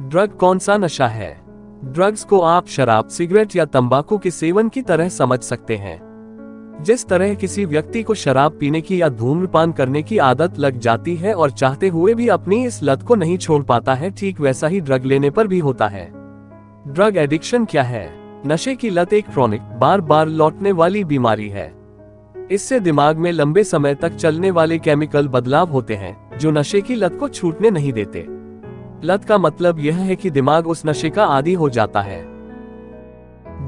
Drug कौन सा नशा है? ड्रग्स को आप शराब, सिगरेट या तंबाकू के सेवन की तरह समझ सकते हैं। जिस तरह किसी व्यक्ति को शराब पीने की या धूम्रपान करने की आदत लग जाती है और चाहते हुए भी अपनी इस लत को नहीं छोड़ पाता है, ठीक वैसा ही ड्रग लेने पर भी होता है। ड्रग एडिक्शन क्या है? नशे की लत एक क्रॉनिक, बार बार लौटने वाली बीमारी है। इससे दिमाग में लंबे समय तक चलने वाले केमिकल बदलाव होते हैं जो नशे की लत को छूटने नहीं देते। लत का मतलब यह है कि दिमाग उस नशे का आदी हो जाता है।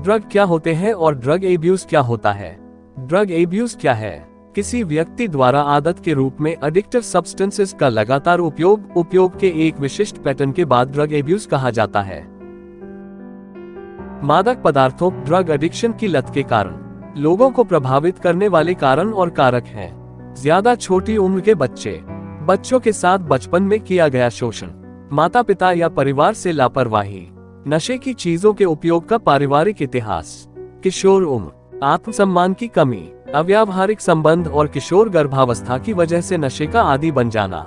ड्रग क्या होते हैं और ड्रग एब्यूज क्या होता है? ड्रग एब्यूज क्या है? किसी व्यक्ति द्वारा आदत के रूप में एडिक्टिव सब्सटेंसेस का लगातार उपयोग के एक विशिष्ट पैटर्न के बाद ड्रग एब्यूज कहा जाता है। मादक पदार्थों, ड्रग एडिक्शन की लत के कारण लोगों को प्रभावित करने वाले कारण और कारक हैं। ज्यादा छोटी उम्र के बच्चों के साथ बचपन में किया गया शोषण, माता पिता या परिवार से लापरवाही, नशे की चीजों के उपयोग का पारिवारिक इतिहास, किशोर उम्र, आत्मसम्मान की कमी, अव्यावहारिक संबंध और किशोर गर्भावस्था की वजह से नशे का आदी बन जाना,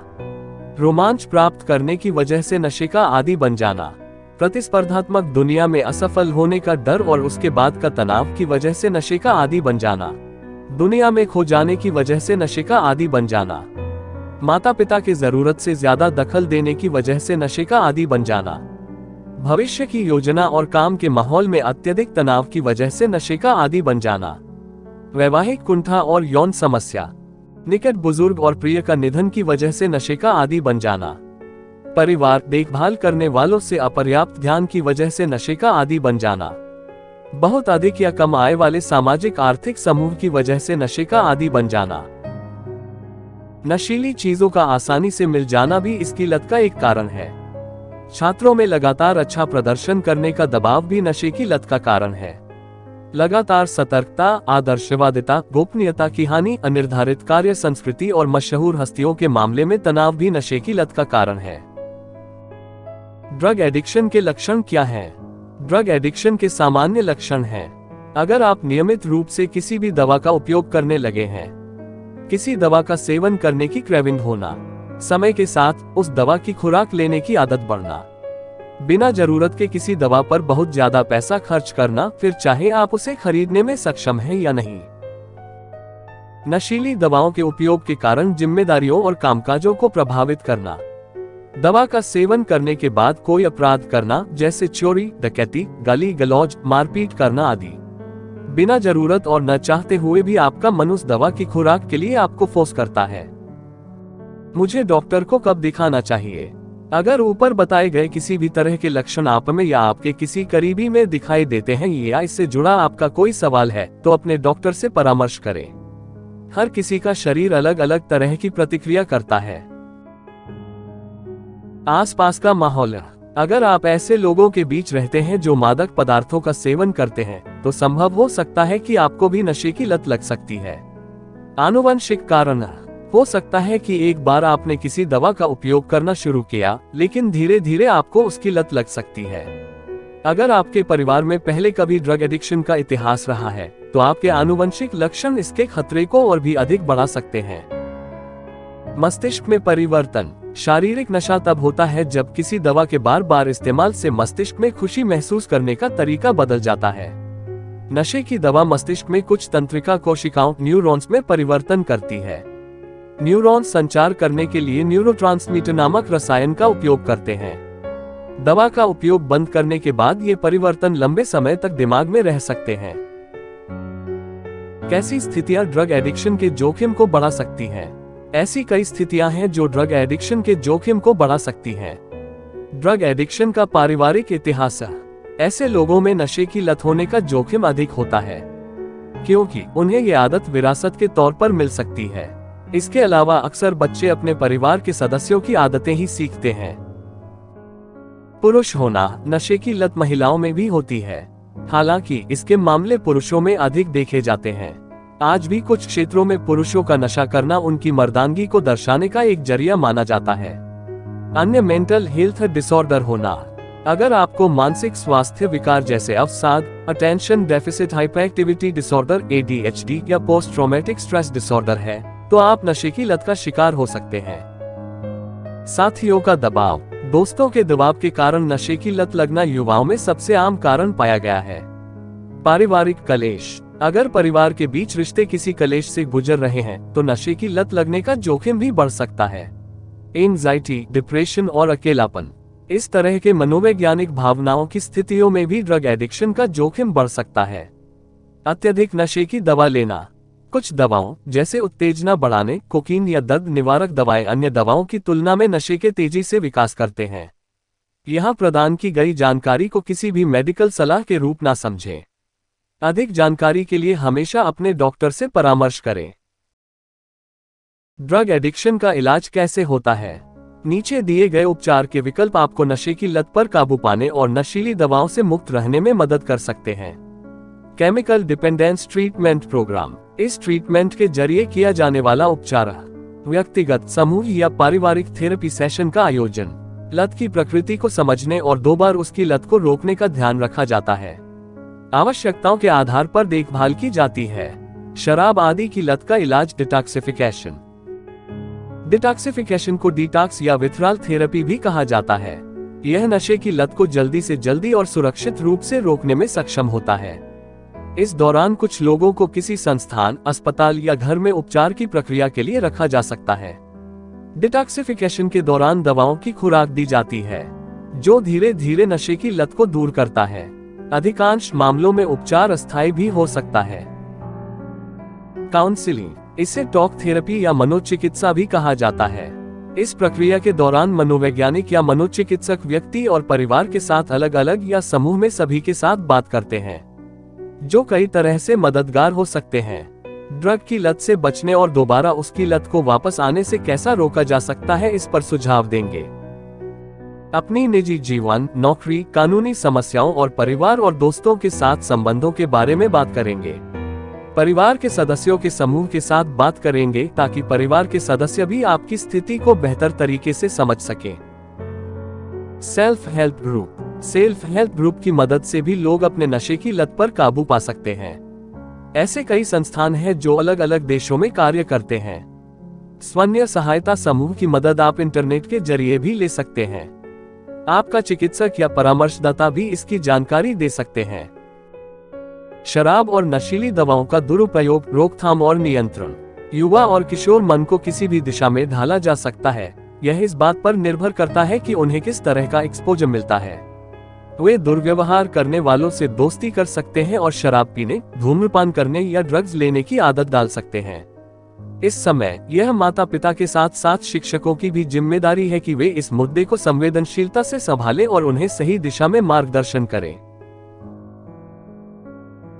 रोमांच प्राप्त करने की वजह से नशे का आदी बन जाना, प्रतिस्पर्धात्मक दुनिया में असफल होने का डर और उसके बाद का तनाव की वजह से नशे का आदी बन जाना, दुनिया में खो जाने की वजह से नशे का आदी बन जाना, माता पिता की जरूरत से ज्यादा दखल देने की वजह से नशे का आदी बन जाना, भविष्य की योजना और काम के माहौल में अत्यधिक तनाव की वजह से नशे का आदी बन जाना, वैवाहिक कुंठा और यौन समस्या, निकट बुजुर्ग और प्रिय का निधन की वजह से नशे का आदी बन जाना, परिवार देखभाल करने वालों से अपर्याप्त ध्यान की वजह से नशे का आदी बन जाना, बहुत अधिक या कम आय वाले सामाजिक आर्थिक समूह की वजह से नशे का आदी बन जाना, नशीली चीजों का आसानी से मिल जाना भी इसकी लत का एक कारण है। छात्रों में लगातार अच्छा प्रदर्शन करने का दबाव भी नशे की लत का कारण है। लगातार सतर्कता, आदर्शवादिता, गोपनीयता की हानि, अनिर्धारित कार्य संस्कृति और मशहूर हस्तियों के मामले में तनाव भी नशे की लत का कारण है। ड्रग एडिक्शन के लक्षण क्या हैं? ड्रग एडिक्शन के सामान्य लक्षण हैं: अगर आप नियमित रूप से किसी भी दवा का उपयोग करने लगे हैं, किसी दवा का सेवन करने की क्रेविंग होना, समय के साथ उस दवा की खुराक लेने की आदत बढ़ना, बिना जरूरत के किसी दवा पर बहुत ज्यादा पैसा खर्च करना, फिर चाहे आप उसे खरीदने में सक्षम हैं या नहीं। नशीली दवाओं के उपयोग के कारण जिम्मेदारियों और कामकाजों को प्रभावित करना, दवा का सेवन करने के बाद कोई अपराध करना जैसे चोरी, डकैती, गाली गलौज, मारपीट करना आदि, बिना जरूरत और न चाहते हुए भी आपका मन उस दवा की खुराक के लिए आपको फोर्स करता है। मुझे डॉक्टर को कब दिखाना चाहिए? अगर ऊपर बताए गए किसी भी तरह के लक्षण आप में या आपके किसी करीबी में दिखाई देते हैं या इससे जुड़ा आपका कोई सवाल है तो अपने डॉक्टर से परामर्श करें। हर किसी का शरीर अलग अलग तरह की प्रतिक्रिया करता है। आसपास का माहौल: अगर आप ऐसे लोगों के बीच रहते हैं जो मादक पदार्थों का सेवन करते हैं तो संभव हो सकता है कि आपको भी नशे की लत लग सकती है। आनुवंशिक कारण: हो सकता है कि एक बार आपने किसी दवा का उपयोग करना शुरू किया लेकिन धीरे धीरे आपको उसकी लत लग सकती है। अगर आपके परिवार में पहले कभी ड्रग एडिक्शन का इतिहास रहा है तो आपके आनुवंशिक लक्षण इसके खतरे को और भी अधिक बढ़ा सकते हैं। मस्तिष्क में परिवर्तन: शारीरिक नशा तब होता है जब किसी दवा के बार बार इस्तेमाल से मस्तिष्क में खुशी महसूस करने का तरीका बदल जाता है। नशे की दवा मस्तिष्क में कुछ तंत्रिका कोशिकाओं न्यूरॉन्स में परिवर्तन करती है। न्यूरॉन्स संचार करने के लिए न्यूरोट्रांसमीटर नामक रसायन का उपयोग करते हैं। दवा का उपयोग बंद करने के बाद ये परिवर्तन लंबे समय तक दिमाग में रह सकते हैं। कैसी स्थितियां ड्रग एडिक्शन के जोखिम को बढ़ा सकती हैं? ऐसी कई स्थितियां हैं जो ड्रग एडिक्शन के जोखिम को बढ़ा सकती हैं। ड्रग एडिक्शन का पारिवारिक इतिहास: ऐसे लोगों में नशे की लत होने का जोखिम अधिक होता है क्योंकि उन्हें ये आदत विरासत के तौर पर मिल सकती है। इसके अलावा अक्सर बच्चे अपने परिवार के सदस्यों की आदतें ही सीखते हैं। पुरुष होना: नशे की लत महिलाओं में भी होती है, हालांकि इसके मामले पुरुषों में अधिक देखे जाते हैं। आज भी कुछ क्षेत्रों में पुरुषों का नशा करना उनकी मर्दानगी को दर्शाने का एक जरिया माना जाता है। अन्य मेंटल हेल्थ डिसऑर्डर होना: अगर आपको मानसिक स्वास्थ्य विकार जैसे अवसाद, attention deficit hyperactivity disorder ADHD या पोस्ट ट्रॉमेटिक स्ट्रेस डिसऑर्डर है तो आप नशे की लत का शिकार हो सकते हैं। साथियों का दबाव: दोस्तों के दबाव के कारण नशे की लत लगना युवाओं में सबसे आम कारण पाया गया है। पारिवारिक कलेश। अगर परिवार के बीच रिश्ते किसी कलेश से गुजर रहे हैं तो नशे की लत लगने का जोखिम भी बढ़ सकता है। एंजाइटी, डिप्रेशन और अकेलापन, इस तरह के मनोवैज्ञानिक भावनाओं की स्थितियों में भी ड्रग एडिक्शन का जोखिम बढ़ सकता है। अत्यधिक नशे की दवा लेना। कुछ दवाओं जैसे उत्तेजना बढ़ाने, कोकीन या दर्द निवारक दवाएं अन्य दवाओं की तुलना में नशे के तेजी से विकास करते हैं। यहाँ प्रदान की गई जानकारी को किसी भी मेडिकल सलाह के रूप ना समझें। अधिक जानकारी के लिए हमेशा अपने डॉक्टर से परामर्श करें। ड्रग एडिक्शन का इलाज कैसे होता है? नीचे दिए गए उपचार के विकल्प आपको नशे की लत पर काबू पाने और नशीली दवाओं से मुक्त रहने में मदद कर सकते हैं। Chemical dependence treatment program. इस ट्रीटमेंट के जरिए किया जाने वाला उपचार व्यक्तिगत, समूह या पारिवारिक थेरेपी सेशन का आयोजन। लत की प्रकृति को समझने और 2 बार उसकी लत को रोकने का ध्यान रखा जाता है। आवश्यकताओं के आधार पर देखभाल की जाती है। शराब आदि की लत का इलाज डिटॉक्सिफिकेशन। डिटॉक्सिफिकेशन को डिटॉक्स या विथड्रॉल थेरेपी भी कहा जाता है। यह नशे की लत को जल्दी से जल्दी और सुरक्षित रूप से रोकने में सक्षम होता है। इस दौरान कुछ लोगों को किसी संस्थान, अस्पताल या घर में उपचार की प्रक्रिया के लिए रखा जा सकता है। डिटॉक्सिफिकेशन के दौरान दवाओं की खुराक दी जाती है, जो धीरे धीरे नशे की लत को दूर करता है। अधिकांश मामलों में उपचार अस्थायी भी हो सकता है। काउंसलिंग, इसे टॉक थेरेपी या मनोचिकित्सा भी कहा जाता है। इस प्रक्रिया के दौरान मनोवैज्ञानिक या मनोचिकित्सक व्यक्ति और परिवार के साथ अलग अलग या समूह में सभी के साथ बात करते हैं, जो कई तरह से मददगार हो सकते हैं। ड्रग की लत से बचने और दोबारा उसकी लत को वापस आने से कैसा रोका जा सकता है, इस पर सुझाव देंगे। अपनी निजी जीवन, नौकरी, कानूनी समस्याओं और परिवार और दोस्तों के साथ संबंधों के बारे में बात करेंगे। परिवार के सदस्यों के समूह के साथ बात करेंगे ताकि परिवार के सदस्य भी आपकी स्थिति को बेहतर तरीके से समझ सकें। Self help group. Self help group की मदद से भी लोग अपने नशे की लत पर काबू पा सकते हैं। ऐसे कई संस्थान हैं जो अलग अलग देशों में कार्य करते हैं। स्वयं सहायता समूह की मदद आप इंटरनेट के जरिए भी ले सकते हैं। आपका चिकित्सक या परामर्शदाता भी इसकी जानकारी दे सकते हैं। शराब और नशीली दवाओं का दुरुपयोग, रोकथाम और नियंत्रण। युवा और किशोर मन को किसी भी दिशा में ढाला जा सकता है। यह इस बात पर निर्भर करता है कि उन्हें किस तरह का एक्सपोजर मिलता है। वे दुर्व्यवहार करने वालों से दोस्ती कर सकते हैं और शराब पीने, धूम्रपान करने या ड्रग्स लेने की आदत डाल सकते हैं। इस समय यह माता पिता के साथ साथ शिक्षकों की भी जिम्मेदारी है कि वे इस मुद्दे को संवेदनशीलता से संभालें और उन्हें सही दिशा में मार्गदर्शन करें।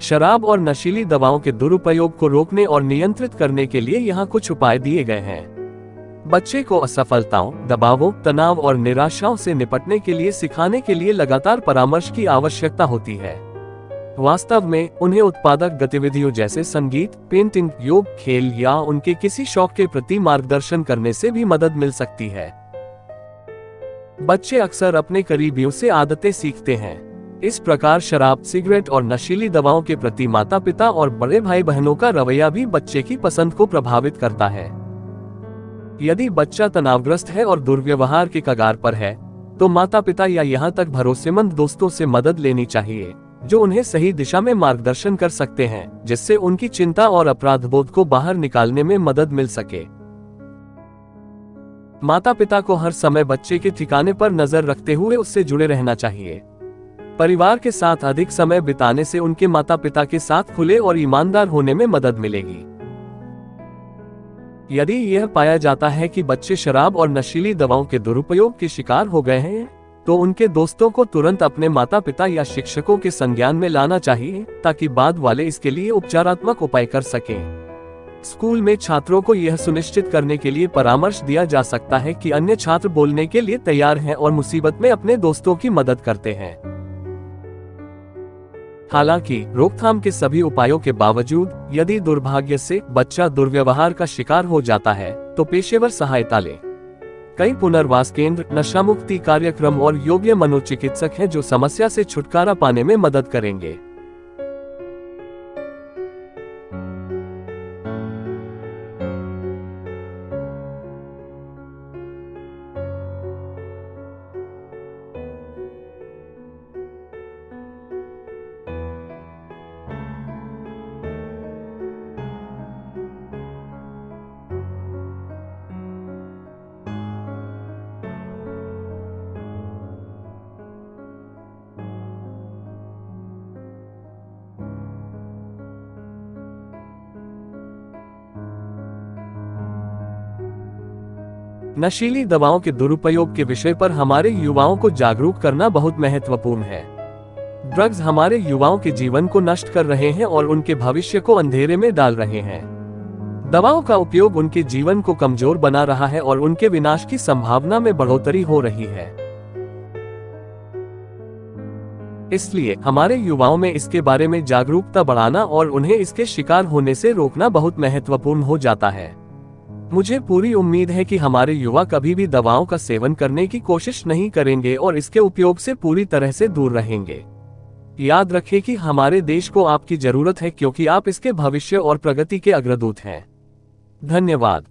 शराब और नशीली दवाओं के दुरुपयोग को रोकने और नियंत्रित करने के लिए यहाँ कुछ उपाय दिए गए हैं। बच्चे को असफलताओं, दबावों, तनाव और निराशाओं से निपटने के लिए सिखाने के लिए लगातार परामर्श की आवश्यकता होती है। वास्तव में उन्हें उत्पादक गतिविधियों जैसे संगीत, पेंटिंग, योग, खेल या उनके किसी शौक के प्रति मार्गदर्शन करने से भी मदद मिल सकती है। बच्चे अक्सर अपने करीबियों से आदतें सीखते हैं। इस प्रकार शराब, सिगरेट और नशीली दवाओं के प्रति माता पिता और बड़े भाई बहनों का रवैया भी बच्चे की पसंद को प्रभावित करता है। यदि बच्चा तनावग्रस्त है और दुर्व्यवहार के कगार पर है, तो माता पिता या यहाँ तक भरोसेमंद दोस्तों से मदद लेनी चाहिए, जो उन्हें सही दिशा में मार्गदर्शन कर सकते हैं, जिससे उनकी चिंता और अपराधबोध को बाहर निकालने में मदद मिल सके। माता पिता को हर समय बच्चे के ठिकाने पर नजर रखते हुए उससे जुड़े रहना चाहिए। परिवार के साथ अधिक समय बिताने से उनके माता पिता के साथ खुले और ईमानदार होने में मदद मिलेगी। यदि यह पाया जाता है कि बच्चे शराब और नशीली दवाओं के दुरुपयोग के शिकार हो गए हैं, तो उनके दोस्तों को तुरंत अपने माता पिता या शिक्षकों के संज्ञान में लाना चाहिए, ताकि बाद वाले इसके लिए उपचारात्मक उपाय कर सकें। स्कूल में छात्रों को यह सुनिश्चित करने के लिए परामर्श दिया जा सकता है कि अन्य छात्र बोलने के लिए तैयार हैं और मुसीबत में अपने दोस्तों की मदद करते हैं। हालांकि रोकथाम के सभी उपायों के बावजूद यदि दुर्भाग्य से बच्चा दुर्व्यवहार का शिकार हो जाता है, तो पेशेवर सहायता लें। कई पुनर्वास केंद्र, नशा मुक्ति कार्यक्रम और योग्य मनोचिकित्सक हैं जो समस्या से छुटकारा पाने में मदद करेंगे। नशीली दवाओं के दुरुपयोग के विषय पर हमारे युवाओं को जागरूक करना बहुत महत्वपूर्ण है। ड्रग्स हमारे युवाओं के जीवन को नष्ट कर रहे हैं और उनके भविष्य को अंधेरे में डाल रहे हैं। दवाओं का उपयोग उनके जीवन को कमजोर बना रहा है और उनके विनाश की संभावना में बढ़ोतरी हो रही है। इसलिए हमारे युवाओं में इसके बारे में जागरूकता बढ़ाना और उन्हें इसके शिकार होने से रोकना बहुत महत्वपूर्ण हो जाता है। मुझे पूरी उम्मीद है कि हमारे युवा कभी भी दवाओं का सेवन करने की कोशिश नहीं करेंगे और इसके उपयोग से पूरी तरह से दूर रहेंगे। याद रखें कि हमारे देश को आपकी जरूरत है, क्योंकि आप इसके भविष्य और प्रगति के अग्रदूत हैं। धन्यवाद।